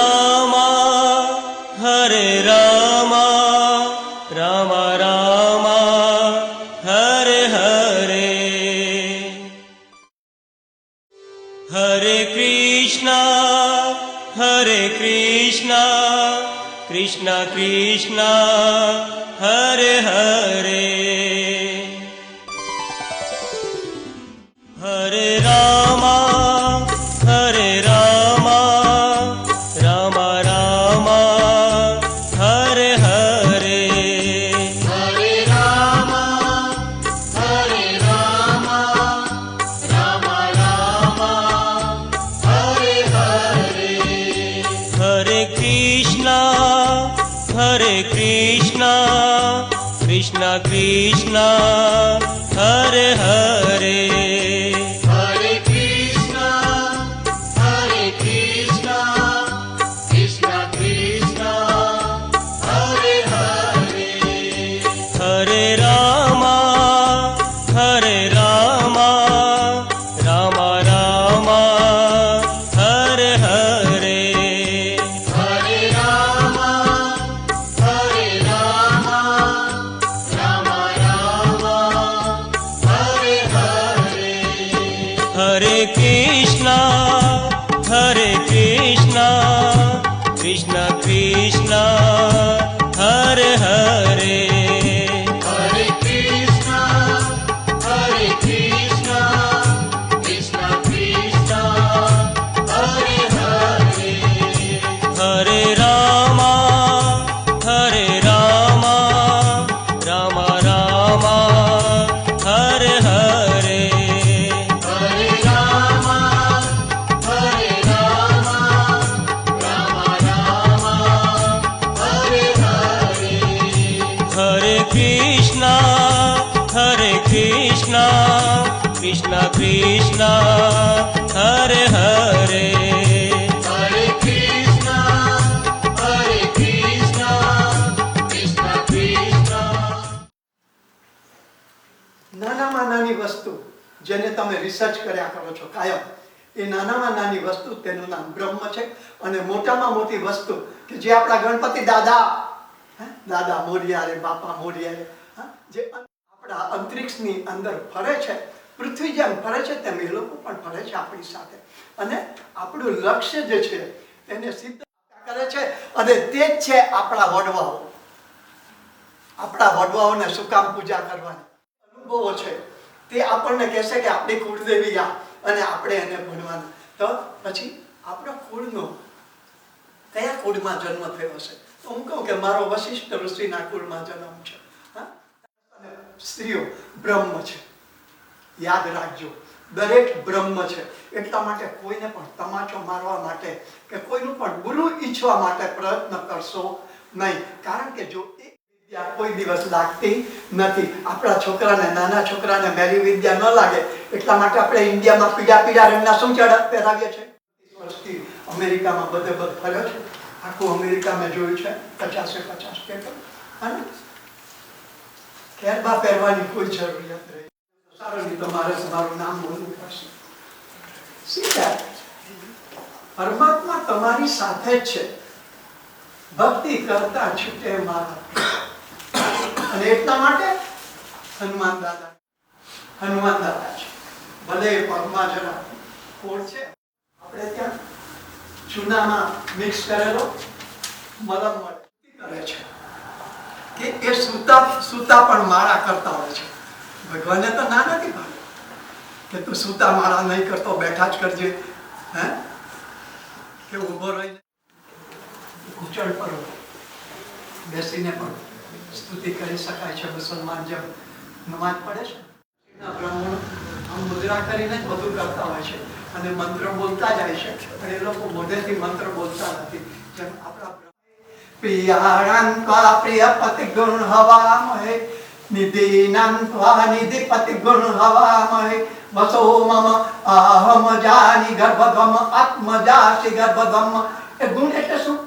Rama, Hare Rama, Rama Rama, Hare Hare. Hare Krishna, Krishna Krishna, Hare Hare. Hare Rama, Rama Rama, Hare Hare. Hare Rama, Rama Rama, Hare Hare. Hare Krishna, Krishna Krishna, Hare Hare. Hare Krishna, Krishna Krishna, Hare Hare. Hare Rama, Rama Rama, Hare Hare. Hare Rama, Rama Rama, Hare Hare. Hare Krishna, Krishna Krishna, Hare Hare. Hare Krishna, Krishna Krishna, Hare Hare. Hare Rama, Rama Rama, Hare Hare. Hare Rama, Rama Rama, Hare Hare. Hare Krishna, Krishna Krishna, Hare Hare. Hare Krishna, Krishna Krishna. નાનામાં નાની વસ્તુ જેને તમે research કર્યા કરો છો કાયમ, એ નાનામાં નાની વસ્તુ તેનું નામ બ્રહ્મ છે. અને મોટામાં મોટી વસ્તુ કે જે આપણા ગણપતિ દાદા દાદા મોરિયા રે, બાપા મોરિયા રે, જે આપણા અંતરિક્ષની અંદર ફરે છે, પૃથ્વી જેમ ફરે છે તેમ એ લોકો પણ ફરે છે આપણી સાથે. અને આપણું લક્ષ્ય જે છે તેને સિદ્ધ કરે છે. અને તે જ છે આપણા વડવાઓ. આપણા વડવાઓને શું કામ પૂજા કરવાની અનુભવો છે તે આપણને કહેશે કે આપણી કુળદેવી આ, અને આપણે એને ભણવાના. તો પછી આપણા કુળનો કયા કુળમાં જન્મ થયો છે? તો હું કહું કે મારો વશિષ્ઠ ઋષિના કુળમાં જન્મ છે. અને સ્ત્રીઓ બ્રહ્મ છે, યાદ રાખજો, દરેક બ્રહ્મ છે. એટલા માટે કોઈને પણ તમાચો મારવા માટે કે કોઈનું પણ બુરું ઈચ્છવા માટે પ્રયત્ન કરશો નહીં. કારણ કે જો કોઈ દિવસ લાગતી નથી. આપણા છોકરાને, નાના છોકરાને મેરી વિદ્યા ન લાગે એટલા માટે આપણે ઇન્ડિયામાં પીળા રંગના શું પહેરાવીએ છીએ. વર્ષથી અમેરિકામાં બધે ફર્યો છે, આખું અમેરિકા મેં જોયું છે, 50 પેપર. અને ખેરબા પહેરવાની કોઈ જરૂરિયાત રહી સારું નહીં તો મારે તમારું નામ બોલવું પડશે. સીધા પરમાત્મા તમારી સાથે જ છે. ભક્તિ કરતા છૂટે મારા. અને એટલા માટે હનુમાન દાદા છે. ભલે પગમાં જરા ફોડ છે, આપણે ત્યાં ચૂનામાં મિક્સ કરેલો મલમ મળે કરે છે કે એ સૂતા પણ માળા કરતા હોય છે. ભગવાનને તો ના નથી ભાવે કે તું સૂતા માળા નહીં કરતો, બેઠા જ કરજે. કે ઊભો રહીને ઘૂંચણ પર બેસીને પણ સ્તુતિ કરી શકાય છે. મુસલમાન જેમ નમાજ પડે છે, બ્રાહ્મણો આમ મુદ્રા કરીને જ બધું કરતા હોય છે અને મંત્ર બોલતા જાય છે. પણ એ લોકો મોઢેથી મંત્ર બોલતા નથી. જેમ આપણા પ્રિયાણાં ત્વા પ્રિય પતિ ગુણ હવામહે, નિધિનાં ત્વા નિધિ પતિ ગુણ હવામહે, વસો મમ અહમ જાની ગર્ભગમ આત્મજાસી ગર્ભગમ. એ ગુણ એટલે શું?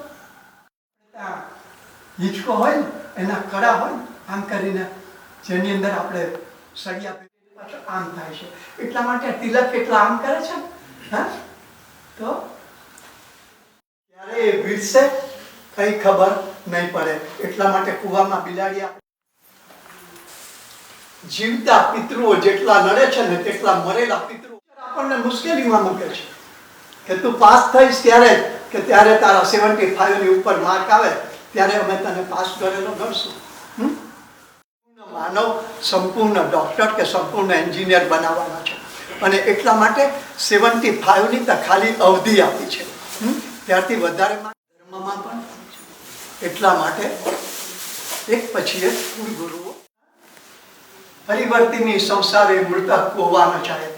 હિંચકો હોય ને એના કડા હોય આમ કરીને, જેની અંદર આપણે સળિયા પાછળ આમ થાય છે. એટલા માટે તિલક એટલા આમ કરે છે. તો ત્યારે એ ભીડશે કઈ ખબર નહીં પડે. એટલા માટે કૂવામાં બિલાડી જીવતા પિતૃઓ જેટલા નડે છે ને તેટલા મરેલા પિતૃઓ આપણને મુશ્કેલીમાં મૂકે છે કે તું પાસ થઈશ ત્યારે કે ત્યારે તારા 75 ની ઉપર માર્ક આવે ત્યારે અમે તને પાસ કરેલો ગણશું. માનવ સંપૂર્ણ ડોક્ટર કે સંપૂર્ણ એન્જિનિયર બનાવવાના છે અને એટલા માટે 75 ની તો ખાલી અવધિ આપી છે. ત્યારથી વધારે ધર્મમાં પણ એટલા માટે એક પછી એક ગુરુઓ પરિવર્તનની સંસારે મૃતક હોવાનો ચાહે.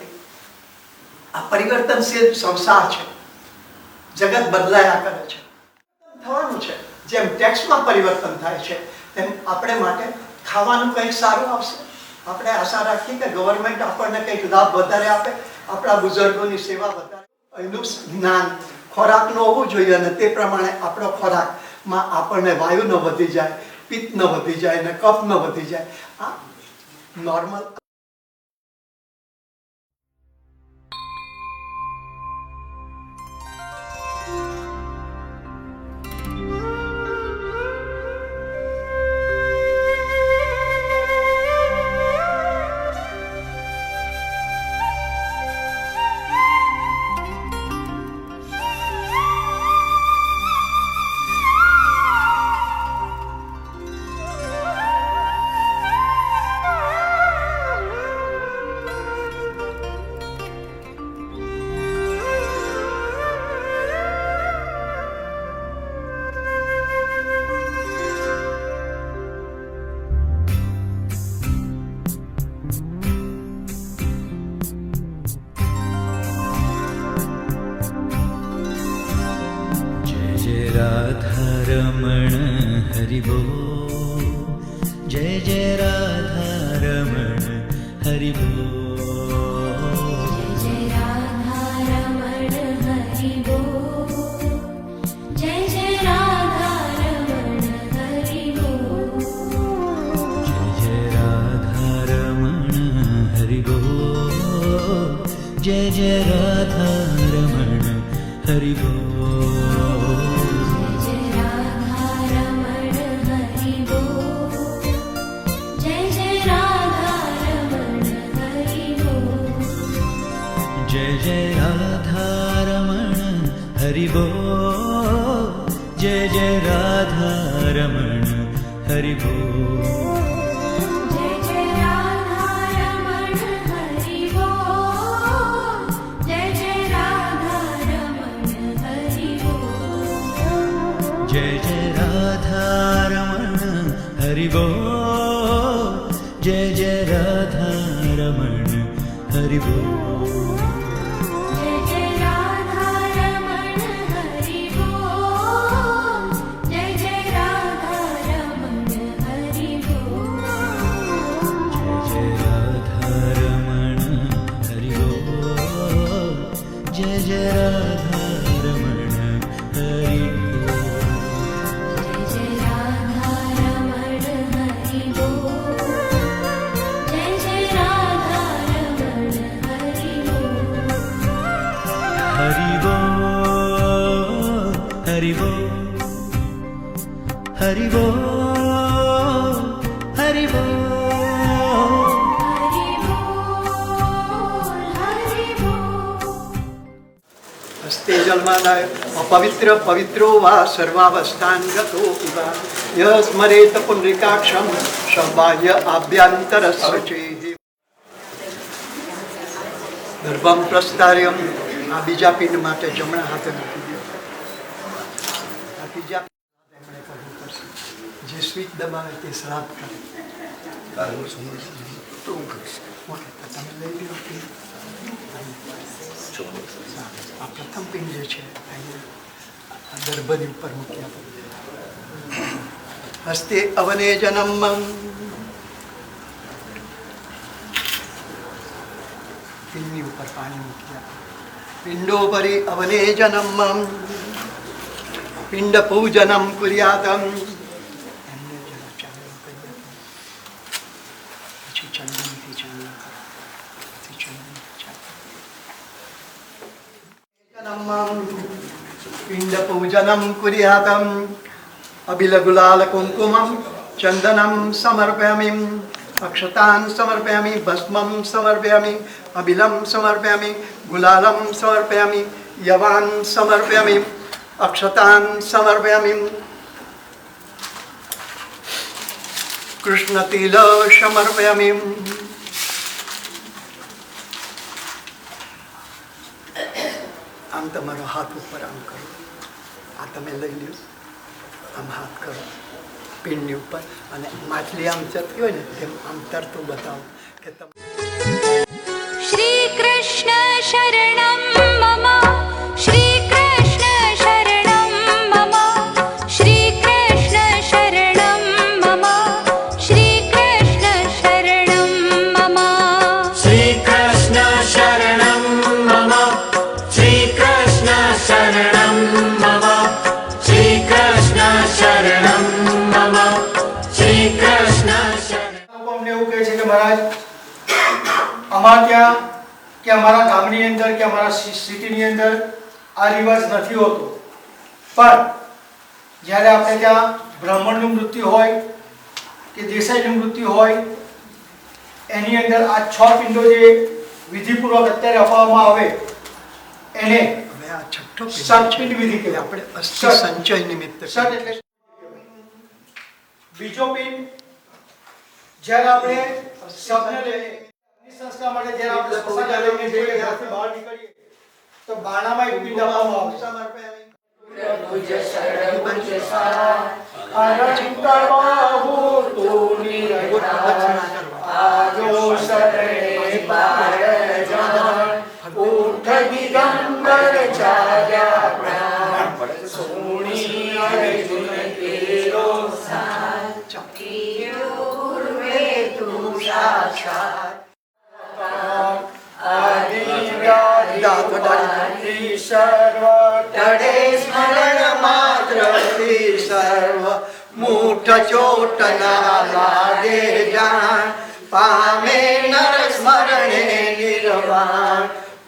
આ પરિવર્તનશીલ સંસાર છે. જગત બદલાયા કરે છે. થવાનું છે. જેમ ટેક્સમાં પરિવર્તન થાય છે તેમ આપણે માટે ખાવાનું કંઈક સારું આવશે. આપણે આશા રાખીએ કે ગવર્મેન્ટ આપણને કંઈક લાભ વધારે આપે, આપણા બુઝુર્ગોની સેવા વધારે. એનું જ્ઞાન ખોરાકનું હોવું જોઈએ અને તે પ્રમાણે આપણો ખોરાકમાં આપણને વાયુ ન વધી જાય, પિત્ત ન વધી જાય અને કફ ન વધી જાય. આ નોર્મલ राधारमण हरि बोल, जय जय राधारमण हरि बोल, जय राधारमण हरि बोल, जय जय राधारमण हरि बोल, जय राधारमण हरि बोल, जय जय राधारमण हरि बोल, जय जय राधारमण हरि बोल, जय जय राधारमण हरि बोल, जय जय राधारमण हरि बोल, जय जय राधारमण हरि बोल, जय जय राधारमण हरि बोल, जय जय राधारमण हरि बोल, जय जय राधारमण हरि बोल, जय राधारमण हरि बोल, जय जय राधारमण हरि बोल, हरि बोल, हरि बोल, हरि बोल, हरि बोल, तेजलमानाय अपवित्र पवित्रो वा सर्वावस्थान गतो वा यस्मरेत पुंडरीकाक्षं सबाह्य आभ्यन्तरस्य चेहि ગર્ભમ પ્રસ્તાર્યમ. આ બીજા પિંડ માટે જમણા હાથે મૂકી દો. આ ત્રીજા એમણે કરવું પડશે. જે સ્વિચ દબાવે તે શ્રાદ્ધ કરે. તો હું કરીશ. ઓકે, તો તમે લઈ લો પિંડ. આ પ્રથમ પિંડ જે છે અહીંયા ગર્ભની ઉપર મૂક્યા. હસ્તે અવને જનમ પિંડની ઉપર પાણી મૂક્યા. પિંડોપરી અવને જનમ પિંડ પૂજનમ કુર્યાતમ. એમને જરા ચાંદલો કરી આપો. પછી ચંદનથી ચાંદલો કરો. પછી ચંદનથી ચાંદલો. પિંડ पूजनं कुर्यातं अबिलगुलाल कुङ्कुमं चन्दनं समर्पयामि अक्षतान् समर्पयामि भस्मं समर्पयामि अबिलं समर्पयामि गुलालं समर्पयामि यवान् समर्पयामि अक्षतान् समर्पयामि कृष्णतिल समर्पयामि આમ તમારો હાથ ઉપર આમ કરો આ તમે લઈ લ્યો આમ હાથ કરો પીંડની ઉપર અને માછલી આમ જતી હોય ને તેમ આમ તરતું બતાવો કે તમે श्रीकृष्ण शरणं मम श्रीकृष्ण शरणं मम श्रीकृष्ण शरणं मम श्रीकृष्ण शरणं मम श्रीकृष्ण शरणं मम श्रीकृष्ण शरणं मम श्रीकृष्ण शरणं मम श्रीकृष्ण शरणं લોકો અમને એવું કહે છે કે મહારાજ અમારા ત્યાં કે અમારા ગામની અંદર કે અમારા સિટીની અંદર આ રિવાજ નથી હોતો પણ જ્યારે આપણે ત્યાં બ્રાહ્મણનું મૃત્યુ હોય કે દેસાઈનું મૃત્યુ હોય એની અંદર આ 6 પિંડો જે વિધિપૂર્વક અત્યારે અપાવવામાં આવે એને હવે આ છઠ્ઠો સટપિંડ વિધિ કહેવાય. આપણે અસ્થિ સંચય નિમિત્તે સટ એટલે બીજો પિંડ જ્યારે આપણે શબને લઈએ સંસ્કાર માટે જ્યારે આપણે સ્મશાન લઈને જઈએ ત્યાંથી બહાર નીકળીએ તો બાણામાં એક પિંડ આપવામાં આવે સમર્પયામિ અનંત બાહુ તું નિરંતર આજો શરણે પારજાન ઉઠ દિગંબર ચાલ્યા પ્રાણ સોણી અર્જુન તેરો સર્વ મૂઠ ચોટ ના લાગે જાણ પામે નર સ્મરણે નિર્વાણ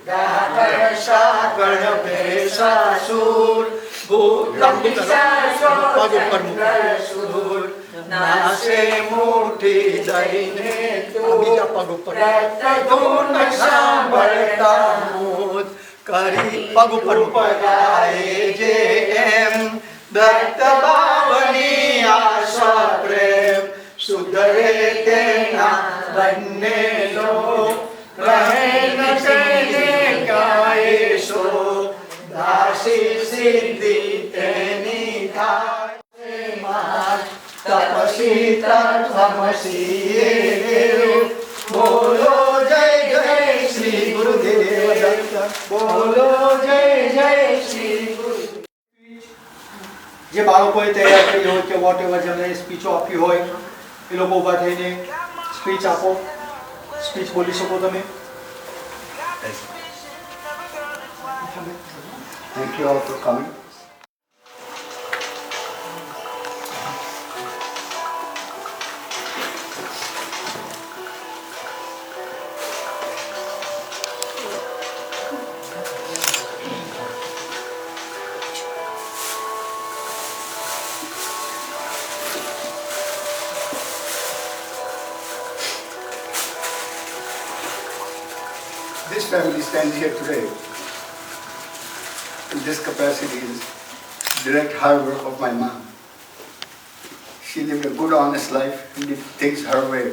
ગાગર સાગર ભેસાસુર પગ ઉપર મૂકો. નાસે મુઠ્ઠી દઈને બીજા પગ ઉપર ધૂન સાંભળતા મોદ કરી પગ ઉપર ગાય જે એમ દત્ત ભાવની આશા પ્રેમ સુધરે તેના બંને લોક રહે ન તેને ગાય સો દાસી સિદ્ધિ તેની થાય તપસી તત્વમસી બોલો જય જય શ્રી ગુરુદેવ દત્ત બોલો જય જય શ્રી જે બાળકોએ તૈયાર કરી હોય કે વોટ એવર જેમને સ્પીચો આપી હોય એ લોકો ઊભા થઈને સ્પીચ આપો સ્પીચ બોલી શકો તમે Thank you all for coming. This family stands here today in this capacity is direct hard work of my mom. She lived a good, honest life and did things her way.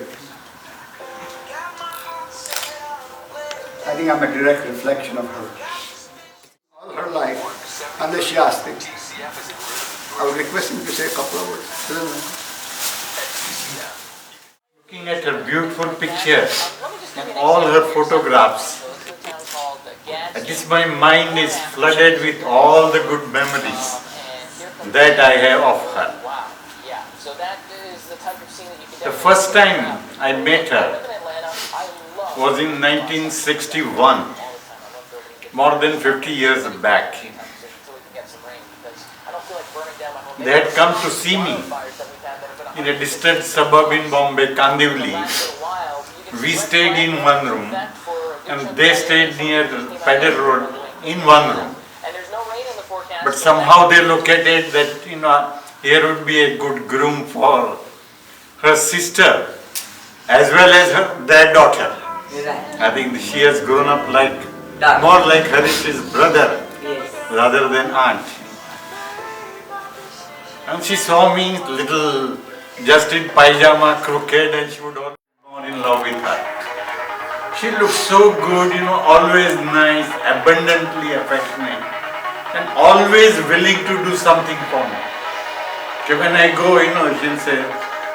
I think I'm a direct reflection of her. All her life, unless she asked it. I would request him to say a couple of words. Looking at her beautiful pictures and all her photographs, at least my mind is flooded with all the good memories that I have of her. The first time I met her was in 1961, more than 50 years back. They had come to see me in a distant suburb in Bombay, Kandivali. We stayed in one room and they stayed near Pedder Road in one room. But somehow they look at it that, here would be a good groom for her sister as well as their daughter. Right. I think she has grown up like, Daughter. more like Harish's brother Yes. rather than aunt. And she saw me little, just in pajama, crooked, and she would always be more in love with her. She looked so good, always nice, abundantly affectionate, and always willing to do something for me. So when I go, she'll say,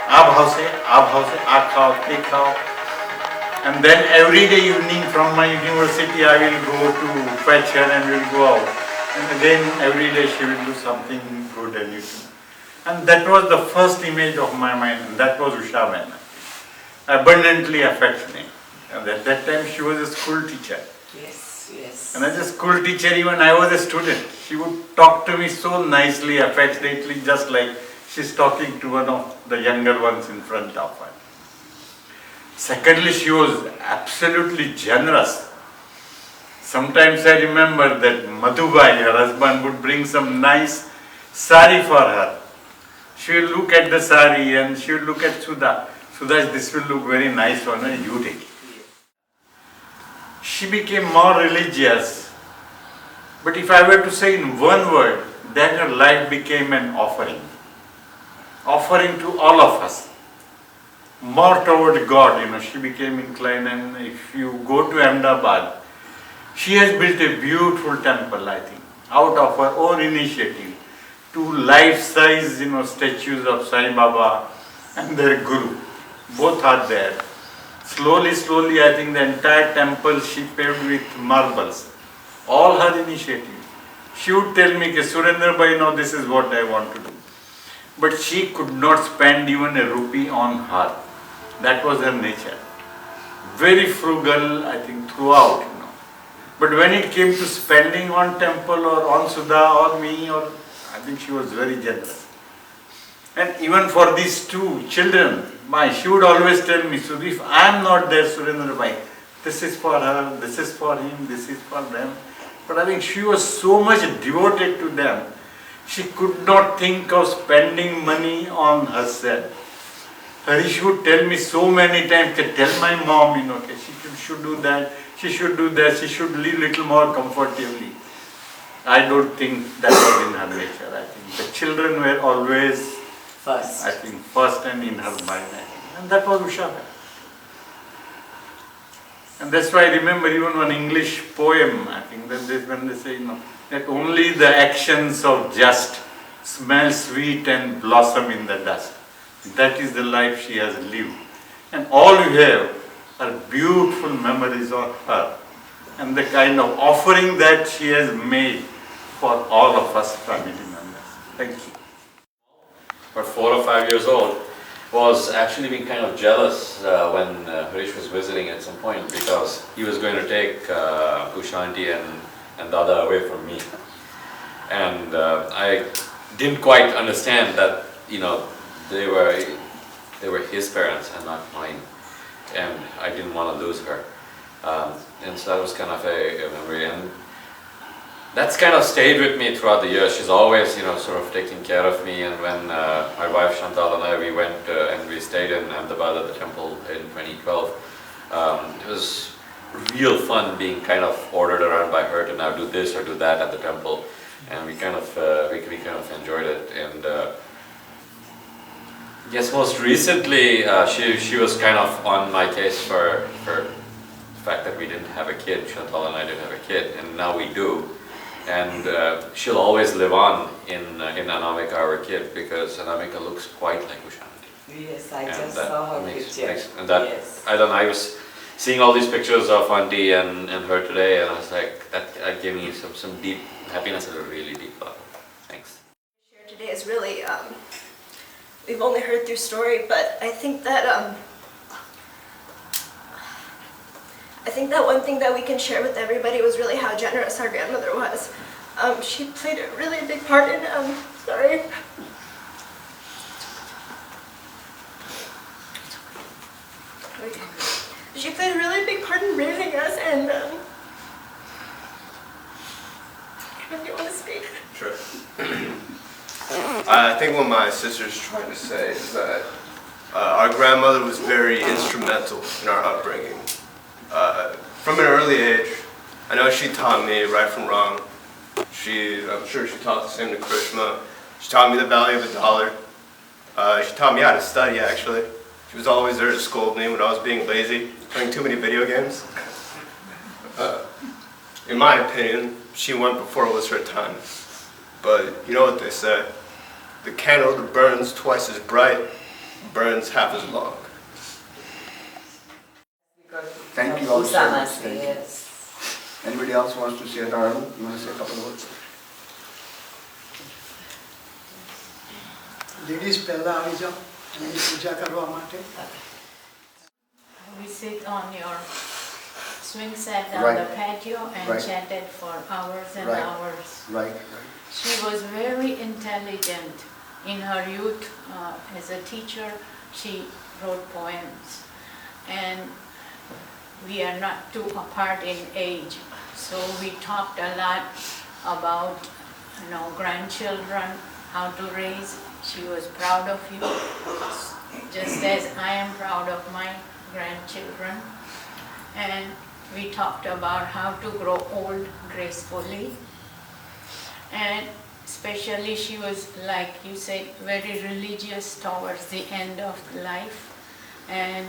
"Aap house hai, aa khao, te khao." And then every day evening from my university, I will go to fetch her and we'll go out. And again, every day she will do something good and useful. And that was the first image of my mind, and that was Usha Mehta. Abundantly affectionate. And at that time, she was a school teacher. Yes, yes. And as a school teacher, even I was a student, she would talk to me so nicely, affectionately, just like she's talking to one of the younger ones in front of her. Secondly, she was absolutely generous. Sometimes I remember that Madhubai, her husband, would bring some nice sari for her. She will look at the sari and she will look at Sudha. Sudha, this will look very nice on her, you take it. She became more religious. But if I were to say in one word, then her life became an offering. Offering to all of us. More toward God, she became inclined, and if you go to Ahmedabad, she has built a beautiful temple, I think, out of her own initiative. 2 life-size, statues of Sai Baba and their Guru. Both are there. Slowly, I think the entire temple she paved with marbles. All her initiative. She would tell me, Surendra Bhai, no, this is what I want to do. But she could not spend even a rupee on her. That was her nature. Very frugal, I think, throughout, But when it came to spending on temple or on Sudha or me, I think she was very generous. And even for these 2 children, she would always tell me, Sudhi, if I am not there, Surendra Bhai, this is for her, this is for him, this is for them. But I think she was so much devoted to them, she could not think of spending money on herself. Harish would tell me so many times, tell my mom, she should do that, she should do that, she should live little more comfortably. I don't think that was in her nature. I think the children were always, First. I think, first and in her mind. And that was Usha. And that's why I remember even one English poem, I think, that when they say, that only the actions of just smell sweet and blossom in the dust. That is the life she has lived. And all we have are beautiful memories of her and the kind of offering that she has made for all of us family members. Thank you. Or 4 or 5 years old, was actually being kind of jealous when Harish was visiting at some point, because he was going to take Ushanti and Dada away from me. And I didn't quite understand that, they were his parents and not mine, and I didn't want to lose her. And so that was kind of a memory, and that's kind of stayed with me throughout the years. She's always, sort of taking care of me. And when my wife Chantal and I, we went and we stayed in Ahmedabad at the temple in 2012, it was real fun being kind of ordered around by her to now do this or do that at the temple, and we kind of enjoyed it. And yes, most recently she was kind of on my case for the fact that we didn't have a kid. Chantal and I didn't have a kid, and now we do. And she'll always live on in Anamika, our kid, because Anamika looks quite like Ushanti. Yes, I And just that saw her makes- picture. and that, Yes. I don't know, I was seeing all these pictures of Auntie and her today, and I was like, that gave me some deep happiness at a really deep level. Thanks. Share today is really, we've only heard through story, but I think that one thing that we can share with everybody was really how generous our grandmother was. She played a really big part in, sorry. She played a really big part in raising us, and, do you want to speak? Sure. I think what my sister's trying to say is that our grandmother was very instrumental in our upbringing. From an early age, I know she taught me right from wrong. I'm sure she taught the same to Krishna. She taught me the value of a dollar. She taught me how to study, actually. She was always there to scold me when I was being lazy, playing too many video games. In my opinion, she went before it was her time. But you know what they say, the candle that burns twice as bright burns half as long. Thank you all so much. Usamasi, Thank you. yes. Anybody else wants to say, Darling? You want to say a couple of words? Ladies પહેલા આવી જાઓ એની પૂજા કરવા માટે. We sit on your swing set on Right. the patio and Right. chatted for hours and Right. hours. Right. She was very intelligent. In her youth, as a teacher, she wrote poems. And we are not too apart in age. So we talked a lot about, grandchildren, how to raise. She was proud of you, just as I am proud of my grandchildren. And we talked about how to grow old gracefully. And especially she was, like you said, very religious towards the end of life. And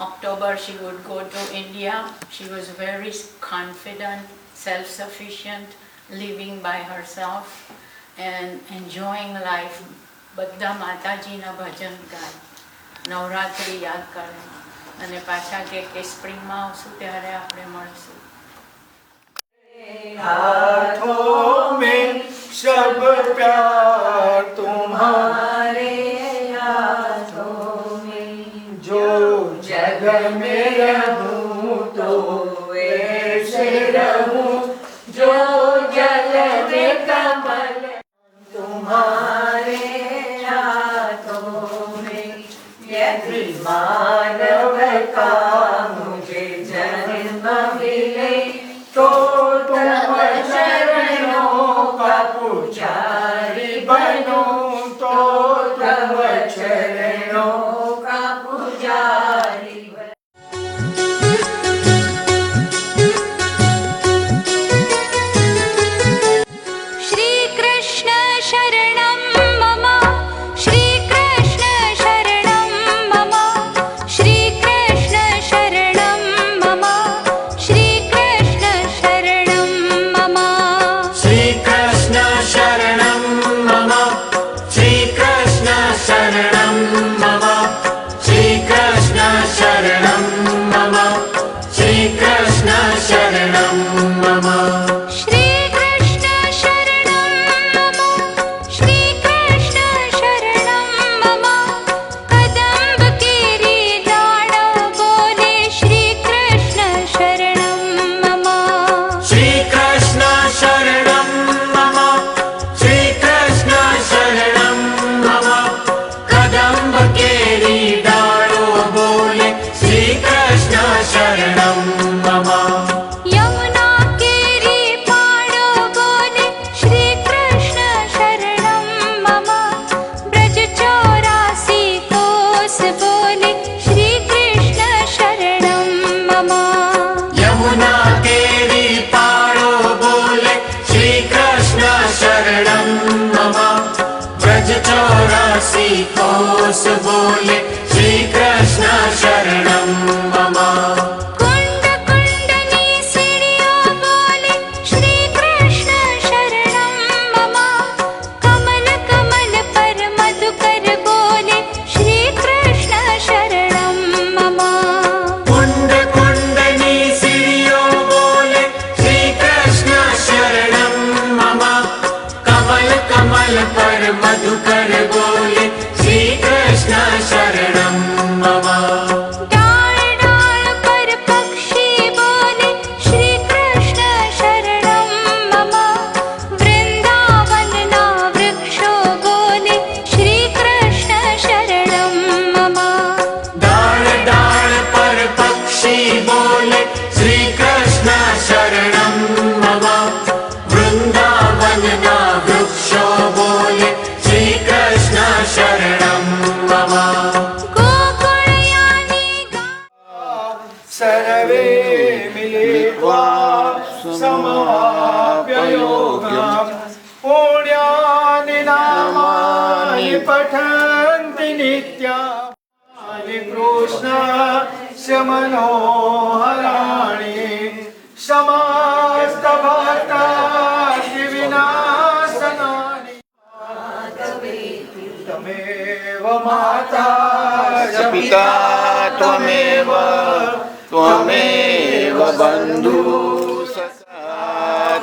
October she would go to India. She was very confident, self-sufficient, living by herself and enjoying life. બધા માતાજીના ભજન ગાય, નવરાત્રિ યાદ કરે અને પાછા કે સ્પ્રિંગમાં આવશું ત્યારે આપણે મળશું. हाथों में सब प्यार तुम्हारे हाथों में, जो जग में रहूं तो ऐसे रहूं, जो जल में कमल तुम्हारे हाथों में. यदि मानव का मुझे जन्म मिले तो तुम चरणों का पुजारी बनो, तो तुम चरणों का पुजारी बनो. श्री कृष्ण शरणं मम, श्री कृष्ण शरणं मम, श्री कृष्ण शरणं मम, श्री कृष्ण शरणं मम. Shri Krishna Sharanam Mama, Shri Krishna Sharanam Mama, Shri Krishna Sharanam Mama, Shri Krishna Sharanam Mama. Shri Krishna शरणं मम, श्री कृष्ण शरणं मम, कदम्ब केरी डाळ बोले श्री कृष्ण शरणं मम. Shri Krishna Sharanam Mama, Shri Krishna Sharanam Mama, Kadamba Keri Dalo Bole, Shri Krishna Sharanam Mama. Yamuna केरी पाड़ो बोले श्री कृष्ण शरणं मम, ब्रज 84 कोस बोले श्री कृष्ण शरणं मम. यमुना केरी पारो बोले श्री कृष्ण शरणम मम, ब्रज 84 कोस बोले श्री कृष्ण शरणम मम. कुंड कुंडनी सीढ़ियों बोले श्री कृष्ण शरणं मम, कमल कमल पर मधुकर बोले श्री कृष्ण शरणं मम. कुंड कुंडनी सीढ़ियों बोले श्री कृष्ण शरणम मम, कमल कमल पर मधुकर बोले श्री कृष्ण शरणम मम. डाल डाल पर पक्षी बोले श्री कृष्ण शरणं मम, वृंदावन ना वृक्षो बोले श्री कृष्ण शरणं मम. डाल डाल पर पक्षी बोले श्री कृष्ण शरणम मम, वृंदावन ना वृक्षो बोले पठन्ति नित्यम् हरे कृष्ण मनोहराणि समस्त भक्तानि विनाशनानि त्वमेव माता च पिता त्वमेव त्वमेव बन्धु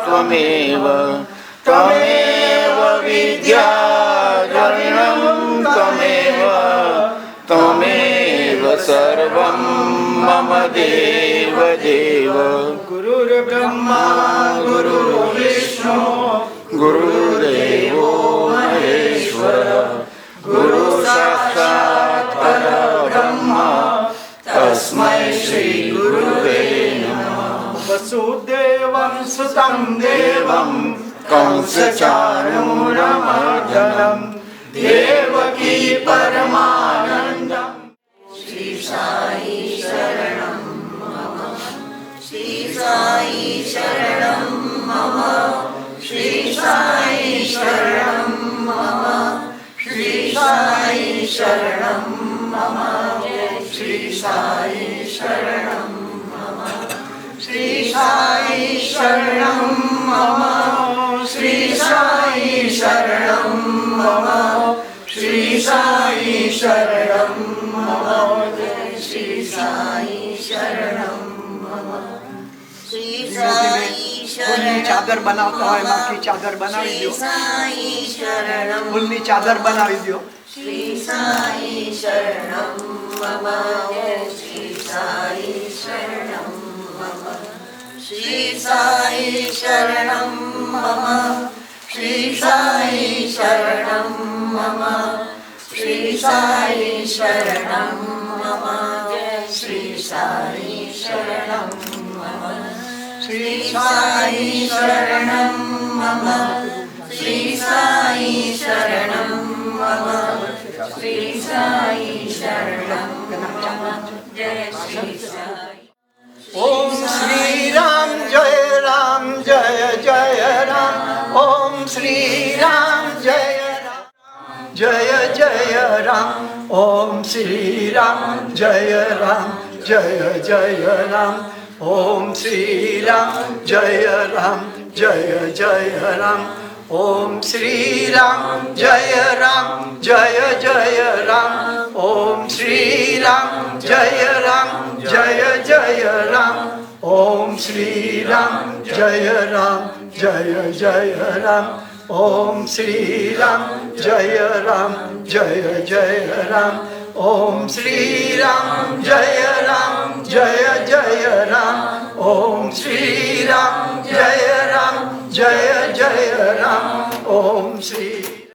त्वमेव त्वमेव विद्या द्रविणं त्वमेव त्वमेव सर्वं मम देव देव गुरुर्ब्रह्मा गुरुर्विष्णु गुरुर्देवो महेश्वर गुरु साक्षात् परब्रह्म तस्मै श्री गुरुवे नमः वसुदेवं सुतं देवं कंसचाणूरमर्दनं देवकी परमानन्दम् श्री साई शरणं मम श्री साई शरणं मम श्री साई शरणं मम श्री साई शरणं मम श्री साई शरणं मम श्री साई शरणं मम श्री साई शरणं मम श्री साई शरणं मम श्री साई शरणं मम श्री साई फूलनी चादर बनावता હોય માટી ચાદર બનાવી દો ફૂલની ચાદર બનાવી દો श्री साई शरणं मम श्री साई शरणं मम श्री साई शरणं मम श्री साई शरणं मम श्री साई शरणं मम श्री साई शरणं मम श्री साई शरणं मम श्री साई शरणं मम श्री साई शरणं मम जय श्री साई ओम श्री राम जय जय राम ओम श्री राम जय जय राम ओम श्री राम जय जय राम ओम श्री राम जय जय राम ओम श्री राम जय जय राम ओम श्री राम जय जय राम ओम श्री राम जय जय राम ओम श्री राम जय जय राम ओम श्री राम जय जय राम ओम श्री राम जय जय राम ओम श्री